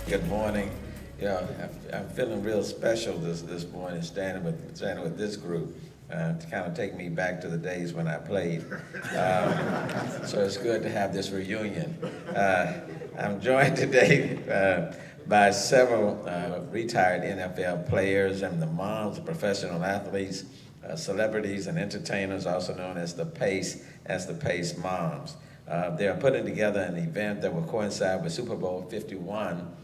Good morning. I'm feeling real special this morning, standing with this group to kind of take me back to the days when I played. So it's good to have this reunion. I'm joined today by several retired NFL players and the moms of professional athletes, celebrities, and entertainers, also known as the Pace Moms. They are putting together an event that will coincide with Super Bowl 51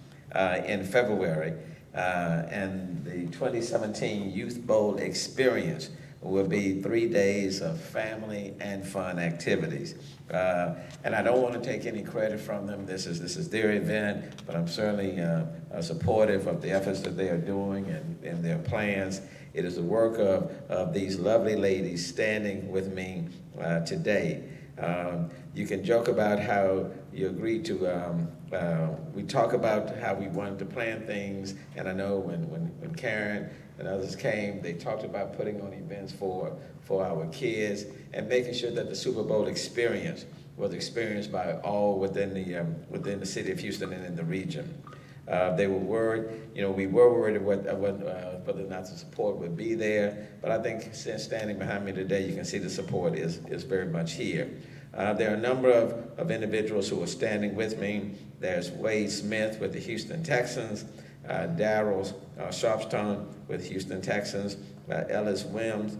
in February, and the 2017 Youth Bowl experience will be 3 days of family and fun activities. And I don't want to take any credit from them. This is their event, but I'm certainly supportive of the efforts that they are doing and their plans. It is the work of these lovely ladies standing with me today. You can joke about how you agreed to, we talk about how we wanted to plan things, and I know when Karen and others came, they talked about putting on events for our kids and making sure that the Super Bowl experience was experienced by all within the city of Houston and in the region. They were worried, we were worried whether or not the support would be there, but I think since standing behind me today, you can see the support is very much here. There are a number of individuals who are standing with me. There's Wade Smith with the Houston Texans, Darryl Sharpstone with Houston Texans, Ellis Wims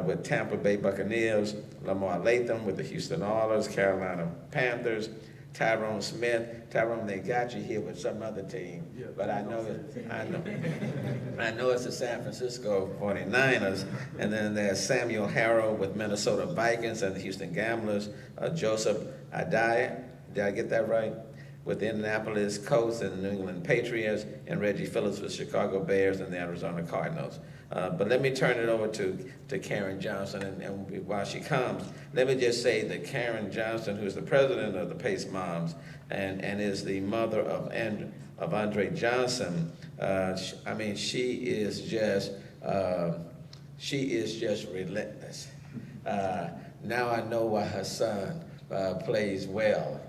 with Tampa Bay Buccaneers, Lamar Latham with the Houston Oilers, Carolina Panthers, Tyrone Smith. Tyrone, they got you here with some other team, but I know it's the San Francisco 49ers. And then there's Samuel Harrell with Minnesota Vikings and the Houston Gamblers, Joseph Adai, did I get that right? With the Indianapolis Colts and the New England Patriots, and Reggie Phillips with Chicago Bears and the Arizona Cardinals. But let me turn it over to Karen Johnson, and while she comes, let me just say that Karen Johnson, who's the president of the Pace Moms and is the mother of Andre Johnson, she is just relentless. Now I know why her son plays well.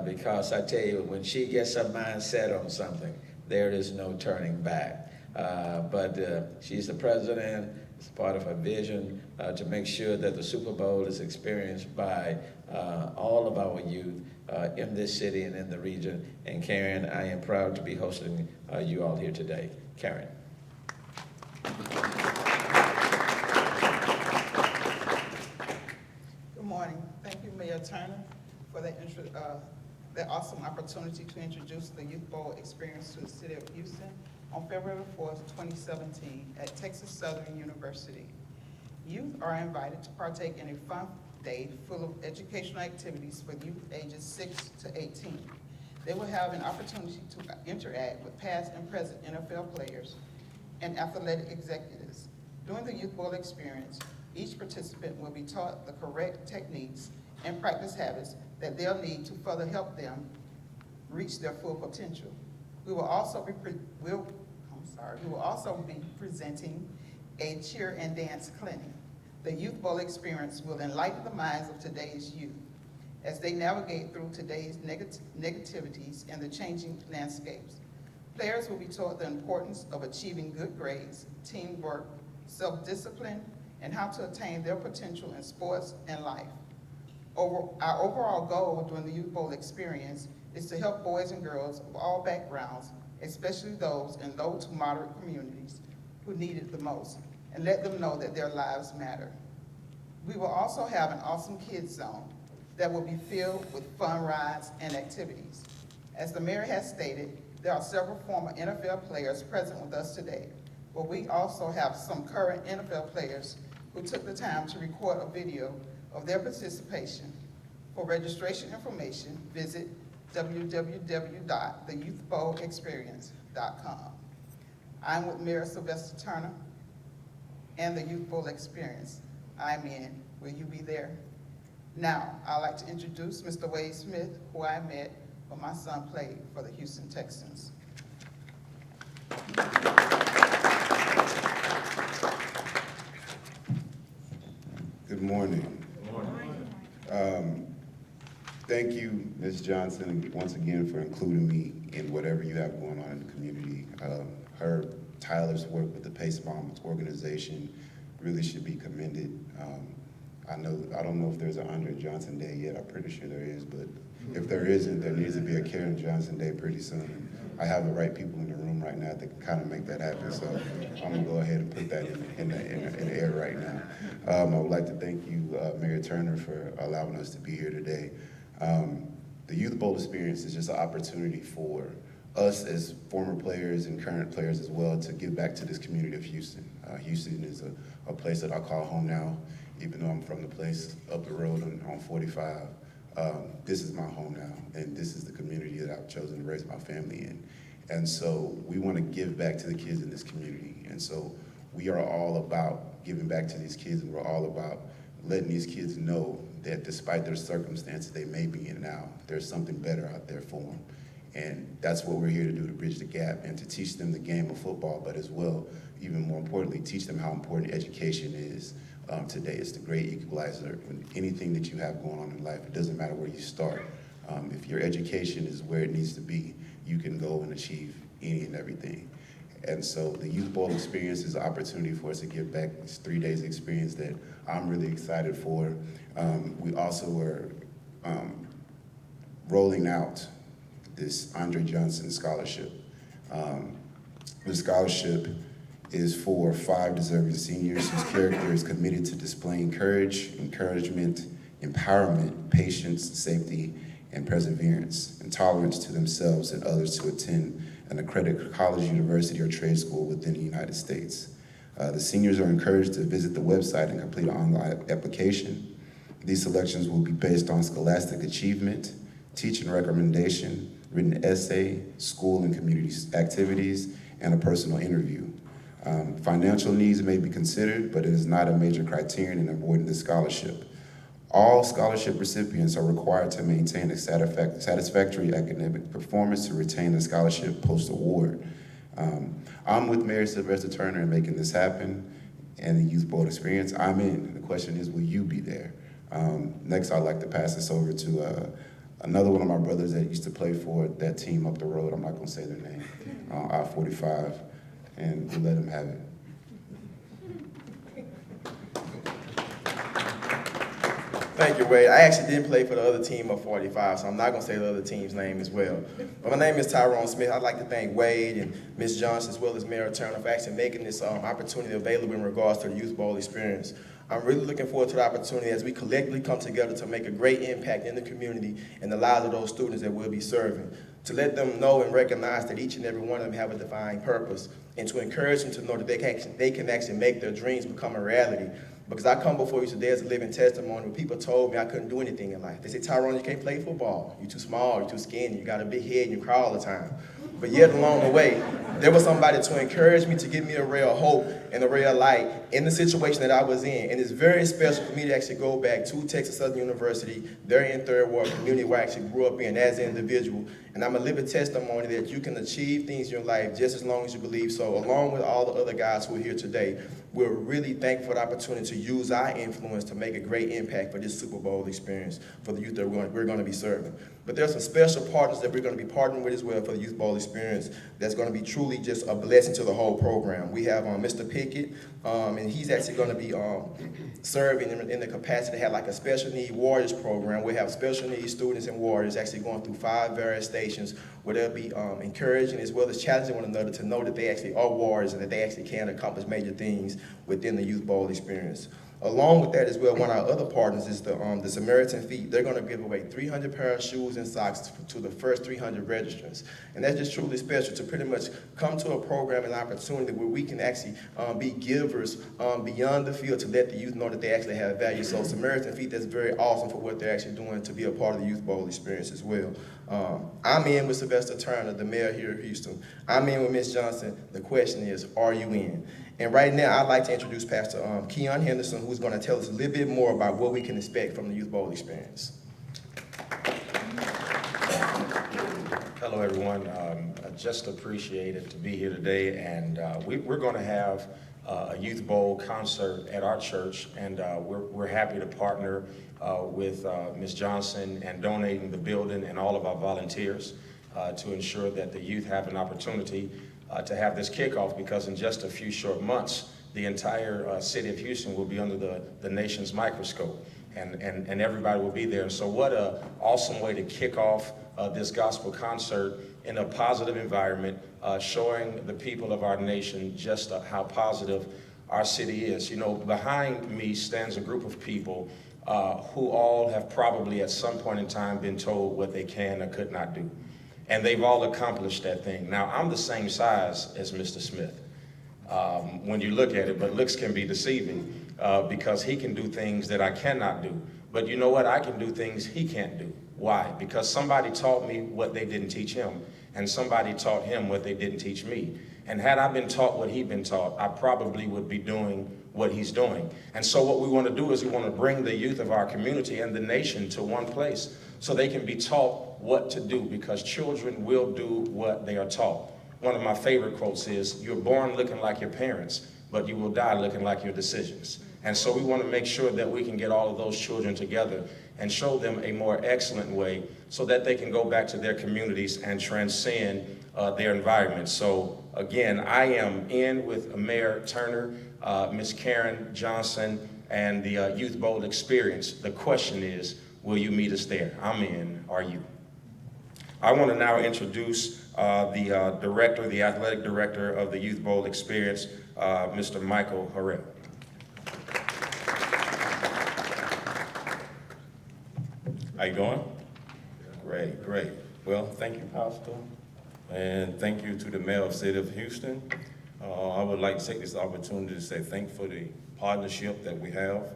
Because I tell you, when she gets her mind set on something, there is no turning back. But she's the president. It's part of her vision to make sure that the Super Bowl is experienced by all of our youth in this city and in the region. And Karen, I am proud to be hosting you all here today. Karen. Good morning. Thank you, Mayor Turner, for that awesome opportunity to introduce the Youth Bowl experience to the city of Houston on February 4th, 2017 at Texas Southern University. Youth are invited to partake in a fun day full of educational activities for youth ages 6 to 18. They will have an opportunity to interact with past and present NFL players and athletic executives. During the Youth Bowl experience, each participant will be taught the correct techniques and practice habits that they'll need to further help them reach their full potential. We will also be presenting a cheer and dance clinic. The Youth Bowl experience will enlighten the minds of today's youth as they navigate through today's negativities and the changing landscapes. Players will be taught the importance of achieving good grades, teamwork, self-discipline, and how to attain their potential in sports and life. Our overall goal during the Youth Bowl experience is to help boys and girls of all backgrounds, especially those in low to moderate communities who need it the most, and let them know that their lives matter. We will also have an awesome kids zone that will be filled with fun rides and activities. As the mayor has stated, there are several former NFL players present with us today, but we also have some current NFL players who took the time to record a video of their participation. For registration information, visit www.theyouthbowlexperience.com. I'm with Mayor Sylvester Turner and the Youth Bowl Experience. I'm in. Will you be there? Now, I'd like to introduce Mr. Wade Smith, who I met when my son played for the Houston Texans. Good morning. Good morning. Thank you, Ms. Johnson, once again for including me in whatever you have going on in the community. Tyler's work with the Pace Moms organization really should be commended. I don't know if there's an Andre Johnson Day yet. I'm pretty sure there is, but if there isn't, there needs to be a Karen Johnson Day pretty soon. I have the right people in the room right now that can kind of make that happen, so I'm gonna go ahead and put that in the air right now. I would like to thank you, Mayor Turner, for allowing us to be here today. The Youth Bowl experience is just an opportunity for us as former players and current players as well to give back to this community of Houston. Houston is a place that I call home now, even though I'm from the place up the road on 45. This is my home now, and this is the community that I've chosen to raise my family in. And so we want to give back to the kids in this community. And so we are all about giving back to these kids, and we're all about letting these kids know that despite their circumstances they may be in now, there's something better out there for them. And that's what we're here to do, to bridge the gap and to teach them the game of football, but as well, even more importantly, teach them how important education is today. It's the great equalizer. When anything that you have going on in life, it doesn't matter where you start. If your education is where it needs to be, you can go and achieve any and everything. And so the Youth Bowl experience is an opportunity for us to give back this 3 days experience that I'm really excited for. We also were rolling out this Andre Johnson scholarship. The scholarship is for 5 deserving seniors whose character is committed to displaying courage, encouragement, empowerment, patience, safety, and perseverance, and tolerance to themselves and others to attend an accredited college, university, or trade school within the United States. The seniors are encouraged to visit the website and complete an online application. These selections will be based on scholastic achievement, teaching recommendation, written essay, school and community activities, and a personal interview. Financial needs may be considered, but it is not a major criterion in awarding the scholarship. All scholarship recipients are required to maintain a satisfactory academic performance to retain the scholarship post-award. I'm with Mayor Sylvester Turner in making this happen and the Youth Bowl experience. I'm in. The question is, will you be there? Next, I'd like to pass this over to another one of my brothers that used to play for that team up the road. I'm not gonna say their name, I-45, and we'll let him have it. Thank you, Wade. I actually didn't play for the other team of 45, so I'm not going to say the other team's name as well. But my name is Tyrone Smith. I'd like to thank Wade and Ms. Johnson as well as Mayor Turner for actually making this opportunity available in regards to the Youth Bowl experience. I'm really looking forward to the opportunity as we collectively come together to make a great impact in the community and the lives of those students that we'll be serving. To let them know and recognize that each and every one of them have a defined purpose, and to encourage them to know that they can actually make their dreams become a reality. Because I come before you today as a living testimony where people told me I couldn't do anything in life. They said, Tyrone, you can't play football. You're too small, you're too skinny, you got a big head, and you cry all the time. But yet along the way, there was somebody to encourage me, to give me a ray of hope and a ray of light in the situation that I was in. And it's very special for me to actually go back to Texas Southern University, there in Third Ward community where I actually grew up in as an individual. And I'm a living testimony that you can achieve things in your life just as long as you believe so. Along with all the other guys who are here today, we're really thankful for the opportunity to use our influence to make a great impact for this Super Bowl experience for the youth that we're going to be serving. But there's some special partners that we're going to be partnering with as well for the Youth Bowl experience that's going to be truly just a blessing to the whole program. We have Mr. Pickett, and he's actually going to be serving in the capacity to have like a special need warriors program. We have special needs students and warriors actually going through 5 various stations where they'll be encouraging as well as challenging one another to know that they actually are warriors and that they actually can accomplish major things within the Youth Bowl experience. Along with that as well, one of our other partners is the Samaritan Feet. They're going to give away 300 pair of shoes and socks to the first 300 registrants. And that's just truly special to pretty much come to a program and opportunity where we can actually be givers beyond the field to let the youth know that they actually have value. So Samaritan Feet, that's very awesome for what they're actually doing to be a part of the Youth Bowl experience as well. I'm in with Sylvester Turner, the mayor here of Houston. I'm in with Ms. Johnson. The question is, are you in? And right now, I'd like to introduce Pastor Keion Henderson, who's going to tell us a little bit more about what we can expect from the Youth Bowl experience. Hello, everyone. I just appreciate it to be here today, and we're going to have a Youth Bowl concert at our church, and we're happy to partner with Ms. Johnson and donating the building and all of our volunteers to ensure that the youth have an opportunity to have this kickoff, because in just a few short months, the entire city of Houston will be under the nation's microscope, and everybody will be there. And so what an awesome way to kick off this gospel concert in a positive environment, showing the people of our nation just how positive our city is. You know, behind me stands a group of people who all have probably at some point in time been told what they can or could not do. And they've all accomplished that thing. Now, I'm the same size as Mr. Smith when you look at it, but looks can be deceiving because he can do things that I cannot do. But you know what? I can do things he can't do. Why? Because somebody taught me what they didn't teach him, and somebody taught him what they didn't teach me. And had I been taught what he'd been taught, I probably would be doing what he's doing. And so what we want to do is we want to bring the youth of our community and the nation to one place so they can be taught what to do, because children will do what they are taught. One of my favorite quotes is, "You're born looking like your parents, but you will die looking like your decisions." And so we want to make sure that we can get all of those children together and show them a more excellent way so that they can go back to their communities and transcend their environment. So again, I am in with Mayor Turner, Ms. Karen Johnson, and the Youth Bowl experience. The question is, will you meet us there? I'm in, are you? I want to now introduce the athletic director of the Youth Bowl experience, Mr. Michael Harrell. How you doing? Great, great. Well, thank you, Pastor, and thank you to the Mayor of the City of Houston. I would like to take this opportunity to say thank you for the partnership that we have,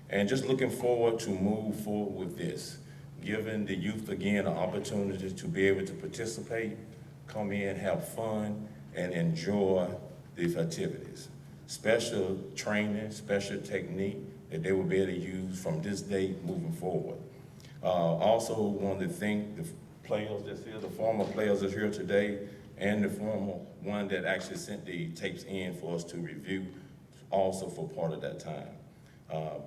and just looking forward to move forward with this, giving the youth again an opportunity to be able to participate, come in, have fun, and enjoy these activities. Special training, special technique that they will be able to use from this day moving forward. Also want to thank the players that's here, the former players that's here today, and the former one that actually sent the tapes in for us to review, also for part of that time.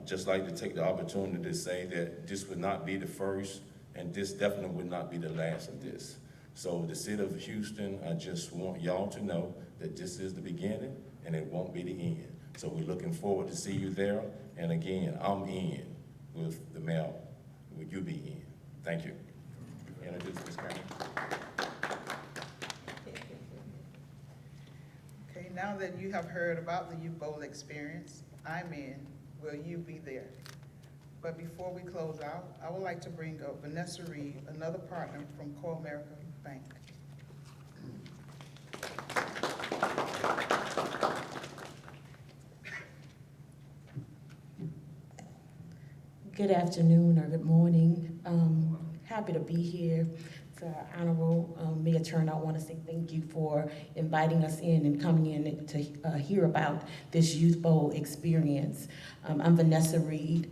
Just like to take the opportunity to say that this would not be the first, and this definitely would not be the last of this. So the City of Houston, I just want y'all to know that this is the beginning and it won't be the end. So we're looking forward to see you there. And again, I'm in with the mayor. Will you be in? Thank you. Introduce Ms. Karen. Okay, now that you have heard about the Youth Bowl experience, I'm in. Will you be there? But before we close out, I would like to bring up Vanessa Reed, another partner from Co-America Bank. Good afternoon or good morning. Happy to be here. To Honorable Mayor Turner, I want to say thank you for inviting us in and coming in to hear about this Youth Bowl experience. I'm Vanessa Reed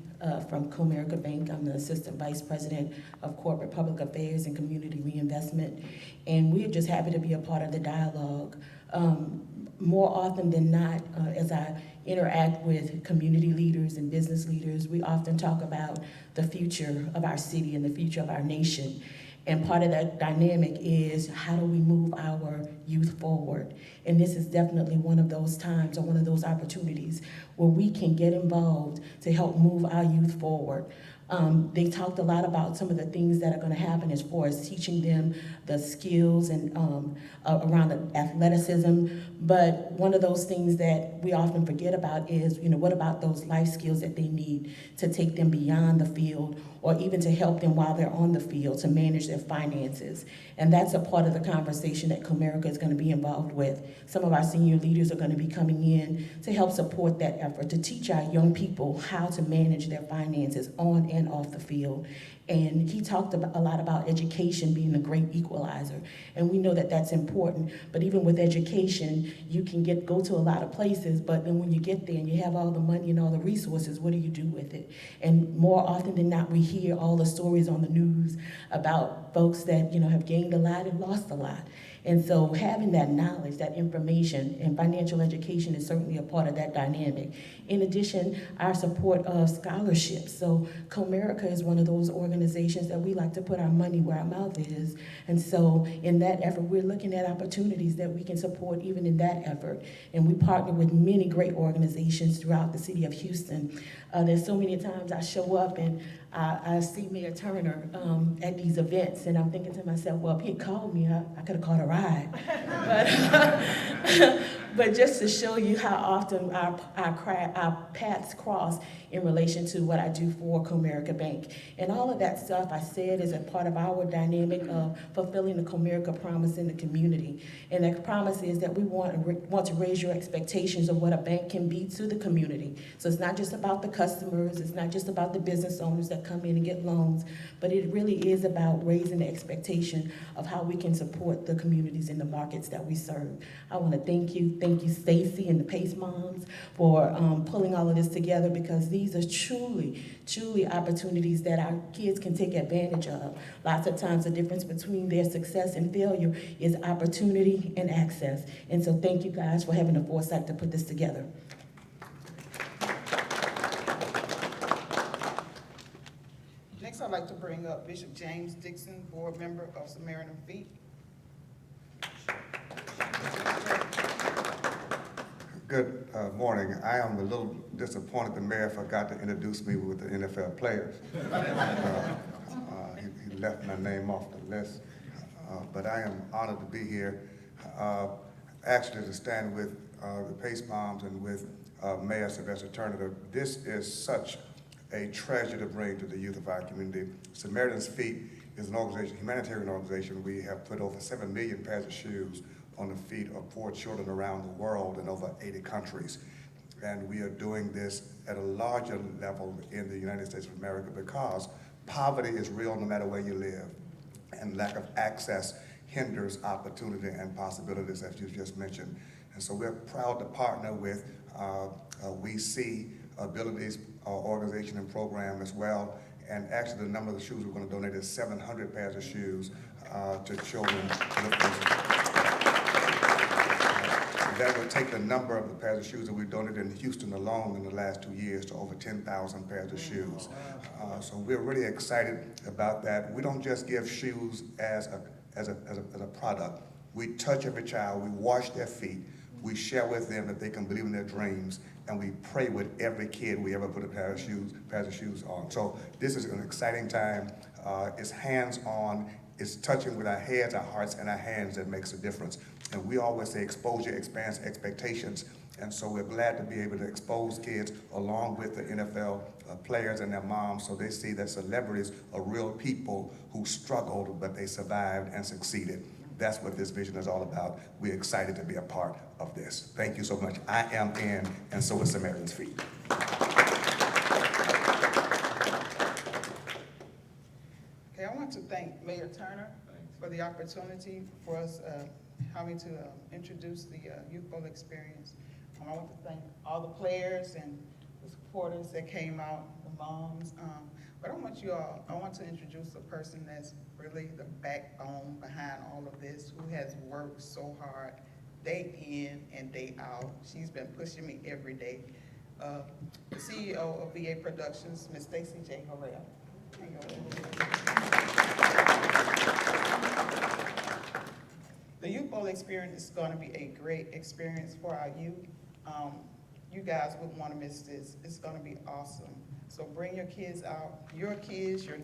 from Co-America Bank. I'm the Assistant Vice President of Corporate Public Affairs and Community Reinvestment, and we're just happy to be a part of the dialogue. More often than not, as I interact with community leaders and business leaders, we often talk about the future of our city and the future of our nation. And part of that dynamic is, how do we move our youth forward? And this is definitely one of those times, or one of those opportunities where we can get involved to help move our youth forward. They talked a lot about some of the things that are going to happen as far as teaching them the skills and around athleticism. But one of those things that we often forget about is, what about those life skills that they need to take them beyond the field, or even to help them while they're on the field to manage their finances. And that's a part of the conversation that Comerica is going to be involved with. Some of our senior leaders are going to be coming in to help support that effort, to teach our young people how to manage their finances on and off the field. And he talked a lot about education being a great equalizer. mobilizer. And we know that that's important. But even with education, you can go to a lot of places, but then when you get there and you have all the money and all the resources, what do you do with it? And more often than not, we hear all the stories on the news about folks that, have gained a lot and lost a lot. And so having that knowledge, that information, and financial education is certainly a part of that dynamic. In addition, our support of scholarships. So Comerica is one of those organizations that we like to put our money where our mouth is. And so in that effort, we're looking at opportunities that we can support even in that effort. And we partner with many great organizations throughout the city of Houston. There's so many times I show up and I see Mayor Turner at these events, and I'm thinking to myself, well, if he had called me, I could have caught a ride. But just to show you how often our paths cross in relation to what I do for Comerica Bank. And all of that stuff I said is a part of our dynamic of fulfilling the Comerica promise in the community. And that promise is that we want to raise your expectations of what a bank can be to the community. So it's not just about the customers, it's not just about the business owners that come in and get loans, but it really is about raising the expectation of how we can support the communities in the markets that we serve. I want to thank you Stacy and the Pace Moms for pulling all of this together, because these are truly opportunities that our kids can take advantage of. Lots of times the difference between their success and failure is opportunity and access. And so thank you guys for having the foresight to put this together. Next, I'd like to bring up Bishop James Dixon, board member of Samaritan Feet. Good morning. I am a little disappointed the mayor forgot to introduce me with the NFL players. He left my name off the list, but I am honored to be here, actually to stand with the Pace Moms and with Mayor Sylvester Turner. This is such a treasure to bring to the youth of our community. Samaritan's Feet is an organization, humanitarian organization. We have put over 7 million pairs of shoes on the feet of poor children around the world in over 80 countries. And we are doing this at a larger level in the United States of America because poverty is real no matter where you live, and lack of access hinders opportunity and possibilities, as you just mentioned. And so we're proud to partner with We See Abilities organization and program as well. And actually the number of the shoes we're going to donate is 700 pairs of shoes to children. That will take the number of the pairs of shoes that we've donated in Houston alone in the last 2 years to over 10,000 pairs of shoes. So we're really excited about that. We don't just give shoes as a product. We touch every child, we wash their feet, we share with them that they can believe in their dreams, and we pray with every kid we ever put a pairs of shoes on. So this is an exciting time. It's hands-on, it's touching with our heads, our hearts, and our hands that makes a difference. And we always say exposure expands expectations. And so we're glad to be able to expose kids along with the NFL players and their moms, so they see that celebrities are real people who struggled, but they survived and succeeded. That's what this vision is all about. We're excited to be a part of this. Thank you so much. I am in, and so is Samaritan's Feet. Okay, I want to thank Mayor Turner for the opportunity for us having to introduce the Youth Bowl experience. I want to thank all the players and the supporters that came out, the moms. But I want to introduce a person that's really the backbone behind all of this, who has worked so hard, day in and day out. She's been pushing me every day. The CEO of VA Productions, Ms. Stacey J. Harrell. The Youth Bowl experience is going to be a great experience for our youth. You guys wouldn't want to miss this. It's going to be awesome. So bring your kids out, your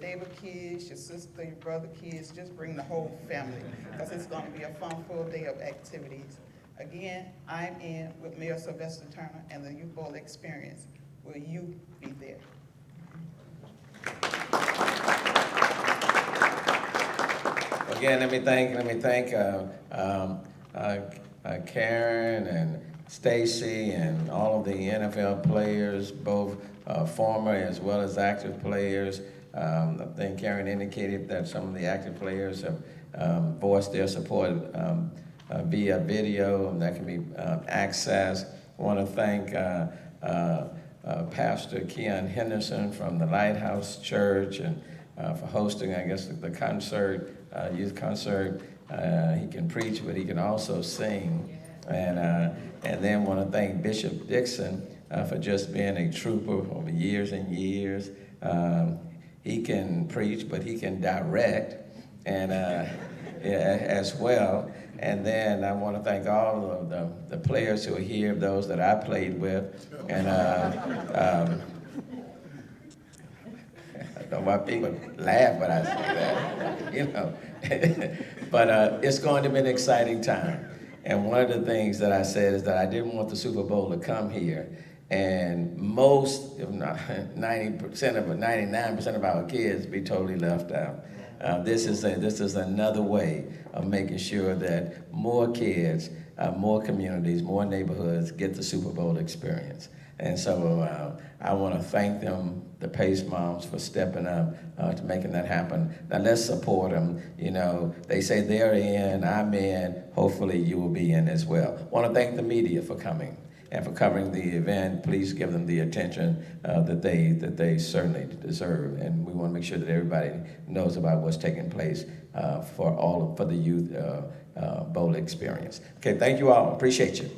neighbor kids, your sister, your brother kids, just bring the whole family, because it's going to be a fun-filled day of activities. Again, I'm in with Mayor Sylvester Turner and the Youth Bowl experience. Will you be there? Again, let me thank Karen and Stacy and all of the NFL players, both former as well as active players. I think Karen indicated that some of the active players voice their support via video, and that can be accessed. I want to thank Pastor Keion Henderson from the Lighthouse Church and for hosting, I guess, the concert, youth concert. He can preach, but he can also sing. And then want to thank Bishop Dixon for just being a trooper over years and years. He can preach, but he can direct and as well. And then I want to thank all of the players who are here, those that I played with. And I don't know why people laugh when I say that, you know. But it's going to be an exciting time. And one of the things that I said is that I didn't want the Super Bowl to come here and most, if not 90% of 99% of our kids be totally left out. This is another way of making sure that more kids, more communities, more neighborhoods get the Super Bowl experience. And so I want to thank them, the Pace Moms, for stepping up to making that happen. Now let's support them. You know, they say they're in, I'm in. Hopefully you will be in as well. I want to thank the media for coming and for covering the event. Please give them the attention that they certainly deserve. And we want to make sure that everybody knows about what's taking place for the youth bowl experience. Okay, thank you all. Appreciate you.